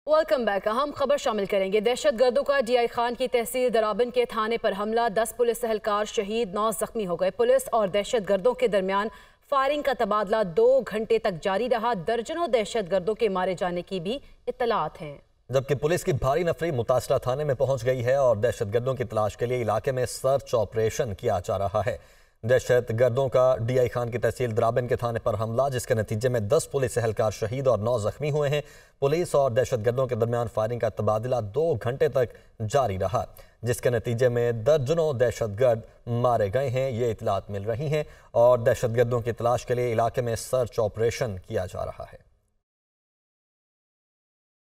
Welcome back. अहम खबर शामिल करेंगे। दहशत गर्दों का DI खान की तहसील दराबन के थाने पर हमला, 10 पुलिस एहलकार शहीद, 9 जख्मी हो गए। पुलिस और दहशत गर्दों के दरमियान फायरिंग का तबादला 2 घंटे तक जारी रहा। दर्जनों दहशत गर्दों के मारे जाने की भी इत्तलात हैं, जबकि पुलिस की भारी नफरी मुतासरा थाने में पहुंच गई है और दहशत गर्दों की तलाश के लिए इलाके में सर्च ऑपरेशन किया जा रहा है। दहशत गर्दों का DI खान की तहसील दराबन के थाने पर हमला, जिसके नतीजे में 10 पुलिस एहलकार शहीद और 9 जख्मी हुए हैं। पुलिस और दहशत गर्दों के दरमियान फायरिंग का तबादला 2 घंटे तक जारी रहा, जिसके नतीजे में दर्जनों दहशत गर्द मारे गए हैं, ये इतलात मिल रही हैं और दहशत गर्दों की तलाश के लिए इलाके में सर्च ऑपरेशन किया जा रहा है।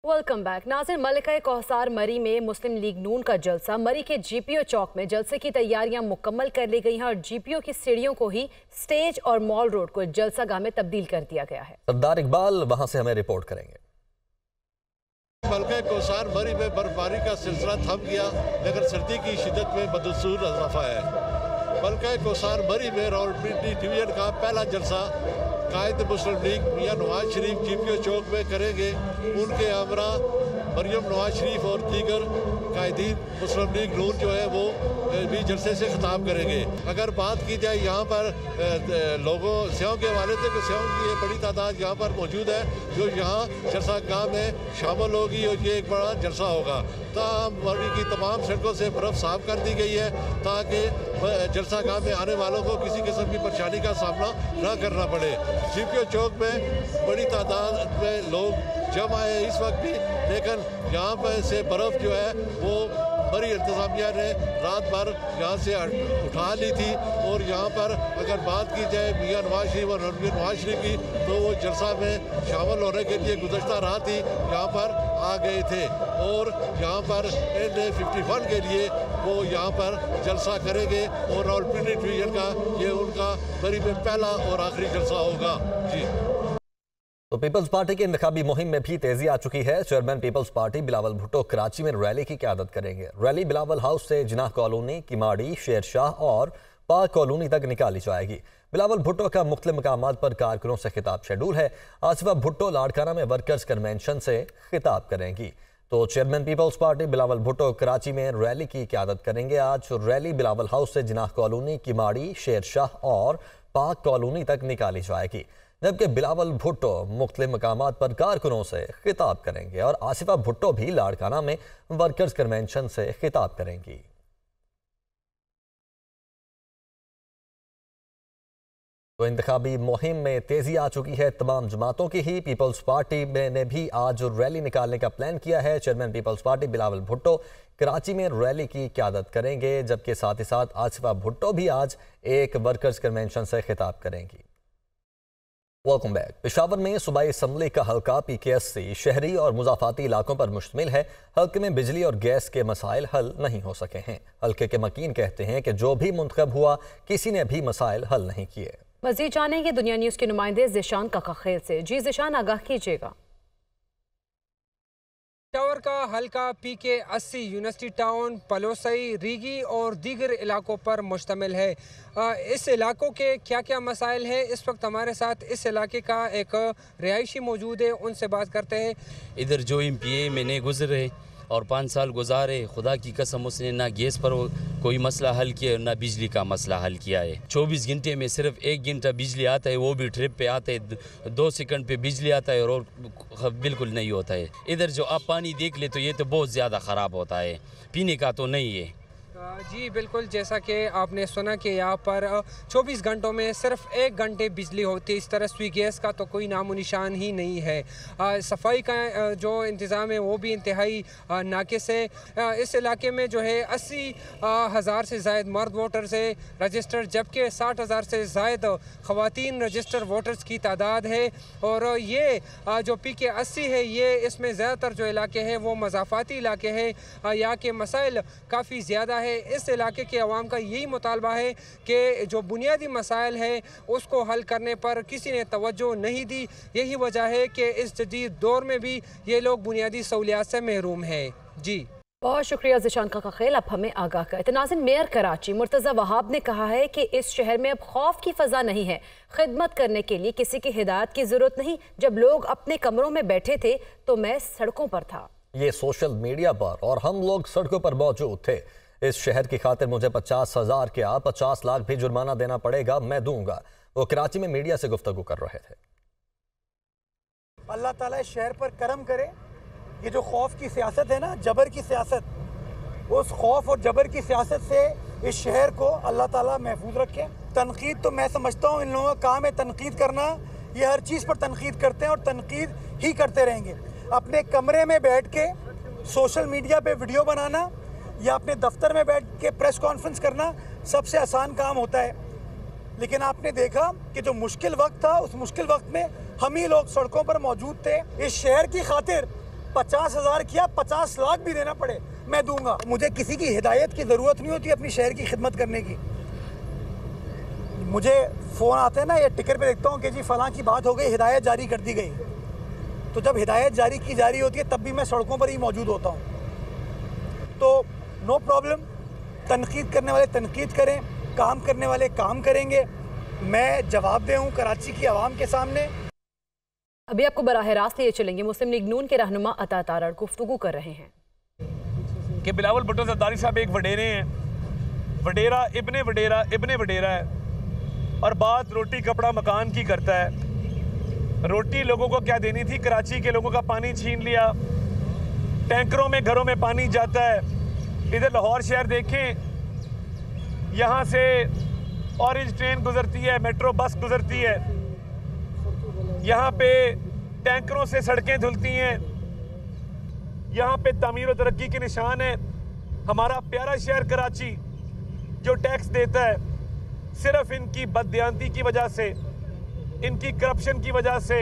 Welcome back. नाज़िर, मलिका कौसार मरी में मुस्लिम लीग नून का जलसा। मरी के GPO चौक में जलसे की तैयारियां मुकम्मल कर ली गई हैं और GPO की सीढ़ियों को ही स्टेज और मॉल रोड को जलसा गाह में तब्दील कर दिया गया है। सरदार इकबाल वहां से हमें रिपोर्ट करेंगे। मलिका कौसार मरी में बर्फबारी का सिलसिला थम गया, लेकिन सर्दी की शिद्दत में बदसूर इजाफा है। मलिका कौसार मरी में रावलपिंडी डिवीजन का पहला जलसा कायद मुस्लिम लीग मियां नवाज शरीफ GPO चौक में करेंगे। उनके हमरा मरियम नवाज शरीफ और दीगर कायदीन मुस्लिम लीग नून जो है वो भी जलसे से खिताब करेंगे। अगर बात की जाए यहाँ पर लोगों स्याहों के हवाले से, स्याहों की बड़ी तादाद यहाँ पर मौजूद है जो यहाँ जलसा गाह में शामिल होगी और ये एक बड़ा जलसा होगा। मरी की तमाम सड़कों से बर्फ़ साफ कर दी गई है ताकि जलसा गाह में आने वालों को किसी किस्म की परेशानी का सामना न करना पड़े। GPO चौक में बड़ी तादाद में लोग जमा है इस वक्त भी, लेकिन यहाँ पर से बर्फ़ जो है वो मरी इंतज़ामिया ने रात भर यहाँ से उठा ली थी और यहाँ पर अगर बात की जाए मियां नवाज शरीफ और मियां नवाज शरीफ की, तो वो जलसा में शामिल होने के लिए गुज़श्ता रात ही यहाँ पर आ गए थे और यहाँ पर NA-51 के लिए वो यहाँ पर जलसा करेंगे और रावलपिंडी डिवीजन का ये उनका मरी में पहला और आखिरी जलसा होगा। जी, तो पीपल्स पार्टी की इंतखाबी मुहिम में भी तेजी आ चुकी है। Chairman People's Party Bilawal Bhutto Karachi में रैली की क़यादत करेंगे। रैली बिलावल हाउस से जिनाह कॉलोनी, किमाड़ी, शेरशाह और पाक कॉलोनी तक निकाली जाएगी। बिलावल भुट्टो का मुख्तलिफ मकामात पर कारकुनों से खिताब शेड्यूल है। आसिफा भुट्टो लाड़काना में वर्कर्स कन्वेंशन से खिताब करेंगी। तो chairman People's Party Bilawal Bhutto Karachi में रैली की क़यादत करेंगे। आज रैली बिलावल हाउस से जिनाह कॉलोनी, किमाड़ी, शेरशाह और पाक कॉलोनी तक निकाली जाएगी, जबकि बिलावल भुट्टो मुख्तलिफ मकामात पर कारकुनों से खिताब करेंगे और आसिफा भुट्टो भी लाड़काना में वर्कर्स कन्वेंशन से खिताब करेंगी। तो इंतखाबी मुहिम में तेजी आ चुकी है तमाम जमातों की ही। पीपल्स पार्टी ने भी आज रैली निकालने का प्लान किया है। Chairman People's Party Bilawal Bhutto Karachi में रैली की क़यादत करेंगे, जबकि साथ ही साथ आसिफा भुट्टो भी आज एक वर्कर्स कन्वेंशन से खिताब करेंगी। Welcome back. पेशावर में सूबाई असम्बली का हल्का PK80 शहरी और मुजाफाती इलाकों पर मुश्तमिल है। हल्के में बिजली और गैस के मसाइल हल नहीं हो सके हैं। हल्के के मकीन कहते हैं कि जो भी मुंतखब हुआ किसी ने भी मसाइल हल नहीं किए। मज़ीद जानेंगे दुनिया न्यूज़ के नुमाइंदे ज़िशान काकाखेल से। जी ज़िशान, आगाह कीजिएगा। पेशावर का हल्का PK80 यूनिवर्सिटी टाउन, पलोसई, रीगी और दीगर इलाकों पर मुश्तमिल है। इस इलाकों के क्या क्या मसाइल हैं, इस वक्त हमारे साथ इस इलाके का एक रिहायशी मौजूद है, उनसे बात करते हैं। इधर जो MPA में नहीं गुजरे और 5 साल गुजारे, खुदा की कसम उसने ना गैस पर कोई मसला हल किया और ना बिजली का मसला हल किया है। 24 घंटे में सिर्फ 1 घंटा बिजली आता है, वो भी ट्रिप पे आता है, 2 सेकंड पे बिजली आता है और बिल्कुल नहीं होता है। इधर जो आप पानी देख ले तो ये तो बहुत ज़्यादा ख़राब होता है, पीने का तो नहीं है। जी बिल्कुल, जैसा कि आपने सुना कि यहाँ पर 24 घंटों में सिर्फ 1 घंटे बिजली होती है। इस तरह स्वी गैस का तो कोई नामो निशान ही नहीं है। सफाई का जो इंतज़ाम है वो भी इंतहाई नाकिस है। इस इलाके में जो है 80,000 से ज़ायद मर्द वोटर्स है रजिस्टर्ड, जबकि 60,000 से ज़ायद ख़वातीन रजिस्टर वोटर्स की तादाद है। और ये जो PK80 है, ये इसमें ज़्यादातर जो इलाके हैं वो मज़ाफ़ाती इलाके हैं। यहाँ के मसाइल काफ़ी ज़्यादा है। इस इलाके के अवाम का यही मुतालबा है कि जो बुनियादी मसाइल है उसको हल करने पर किसी ने तवज्जो नहीं दी। यही वजह है कि इस जदीद दौर में भी ये लोग बुनियादी सहूलियात से महरूम हैं। जी। बहुत शुक्रिया ज़िशान का खेल। अब हमें आगाह कर। नाज़रीन, मेयर कराची मुर्तज़ा वहाब ने कहा है कि इस शहर में अब खौफ की फ़ज़ा नहीं है। खिदमत करने के लिए किसी की हिदायत की ज़रूरत नहीं। जब लोग अपने कमरों में बैठे थे तो मैं सड़कों पर था। ये सोशल मीडिया पर और हम लोग सड़कों पर मौजूद थे। इस शहर की खातिर मुझे 50,000 क्या 50 लाख भी जुर्माना देना पड़ेगा, मैं दूंगा। वो कराची में मीडिया से गुफ्तगू कर रहे थे। अल्लाह ताला इस शहर पर करम करे। ये जो खौफ की सियासत है ना, जबर की सियासत, उस खौफ और जबर की सियासत से इस शहर को अल्लाह ताला महफूज रखे। तनकीद तो मैं समझता हूँ इन लोगों का काम है तनकीद करना। ये हर चीज़ पर तनकीद करते हैं और तनकीद ही करते रहेंगे। अपने कमरे में बैठ के सोशल मीडिया पे वीडियो बनाना या अपने दफ्तर में बैठ के प्रेस कॉन्फ्रेंस करना सबसे आसान काम होता है। लेकिन आपने देखा कि जो मुश्किल वक्त था, उस मुश्किल वक्त में हम ही लोग सड़कों पर मौजूद थे। इस शहर की खातिर 50,000 किया 50 लाख भी देना पड़े, मैं दूंगा। मुझे किसी की हिदायत की ज़रूरत नहीं होती अपनी शहर की खिदमत करने की। मुझे फ़ोन आते हैं ना या टिकट पे देखता हूँ कि जी फ़लाँ की बात हो गई, हिदायत जारी कर दी गई। तो जब हिदायत जारी की जा रही होती है तब भी मैं सड़कों पर ही मौजूद होता हूँ। तो नो प्रॉब्लम, तनकीद करने वाले तनकीद करें, काम करने वाले काम करेंगे। मैं जवाबदेह हूँ कराची की आवाम के सामने। अभी आपको बराह रास्त लिए चलेंगे। मुस्लिम लीग नून के रहनुमा अता तारड़ गुफ्तगू कर रहे हैं कि बिलावल भुट्टो ज़रदारी साहब एक वडेरे हैं, वडेरा इब्ने वडेरा है और बात रोटी कपड़ा मकान की करता है। रोटी लोगों को क्या देनी थी, कराची के लोगों का पानी छीन लिया, टैंकरों में घरों में पानी जाता है। इधर लाहौर शहर देखें, यहाँ से ऑरेंज ट्रेन गुजरती है, मेट्रो बस गुजरती है, यहाँ पे टैंकरों से सड़कें धुलती हैं, यहाँ पे तामीर और तरक्की के निशान है। हमारा प्यारा शहर कराची जो टैक्स देता है, सिर्फ इनकी बददियानती की वजह से, इनकी करप्शन की वजह से,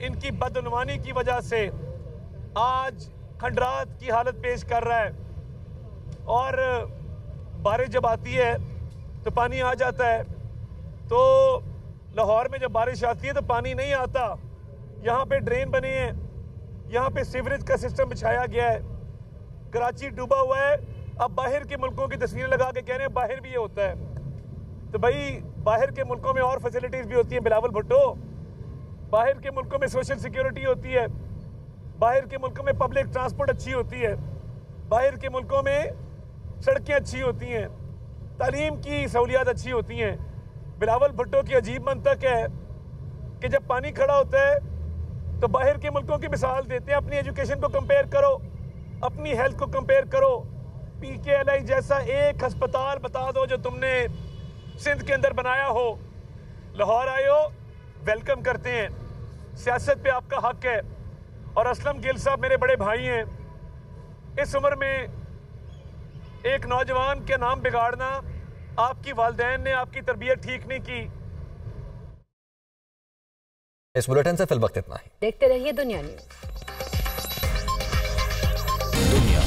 इनकी बदउनवानी की वजह से आज खंडरात की हालत पेश कर रहा है। और बारिश जब आती है तो पानी आ जाता है, तो लाहौर में जब बारिश आती है तो पानी नहीं आता। यहाँ पे ड्रेन बने हैं, यहाँ पे सीवरेज का सिस्टम बिछाया गया है। कराची डूबा हुआ है। अब बाहर के मुल्कों की तस्वीरें लगा के कह रहे हैं बाहर भी ये होता है। तो भाई बाहर के मुल्कों में और फैसिलिटीज़ भी होती हैं बिलावल भुट्टो। बाहर के मुल्कों में सोशल सिक्योरिटी होती है, बाहर के मुल्कों में पब्लिक ट्रांसपोर्ट अच्छी होती है, बाहर के मुल्कों में सड़कें अच्छी होती हैं, तालीम की सहूलियात अच्छी होती हैं। बिलावल भुट्टो की अजीब मंतक है कि जब पानी खड़ा होता है तो बाहर के मुल्कों की मिसाल देते हैं। अपनी एजुकेशन को कंपेयर करो, अपनी हेल्थ को कंपेयर करो। PKLI जैसा एक अस्पताल बता दो जो तुमने सिंध के अंदर बनाया हो। लाहौर आए हो, वेलकम करते हैं, सियासत पे आपका हक है। और असलम गिल साहब मेरे बड़े भाई हैं। इस उम्र में एक नौजवान के नाम बिगाड़ना, आपकी वालिदैन ने आपकी तरबियत ठीक नहीं की। इस बुलेटिन से फिल वक्त इतना ही। देखते रहिए दुनिया न्यूज़। दुनिया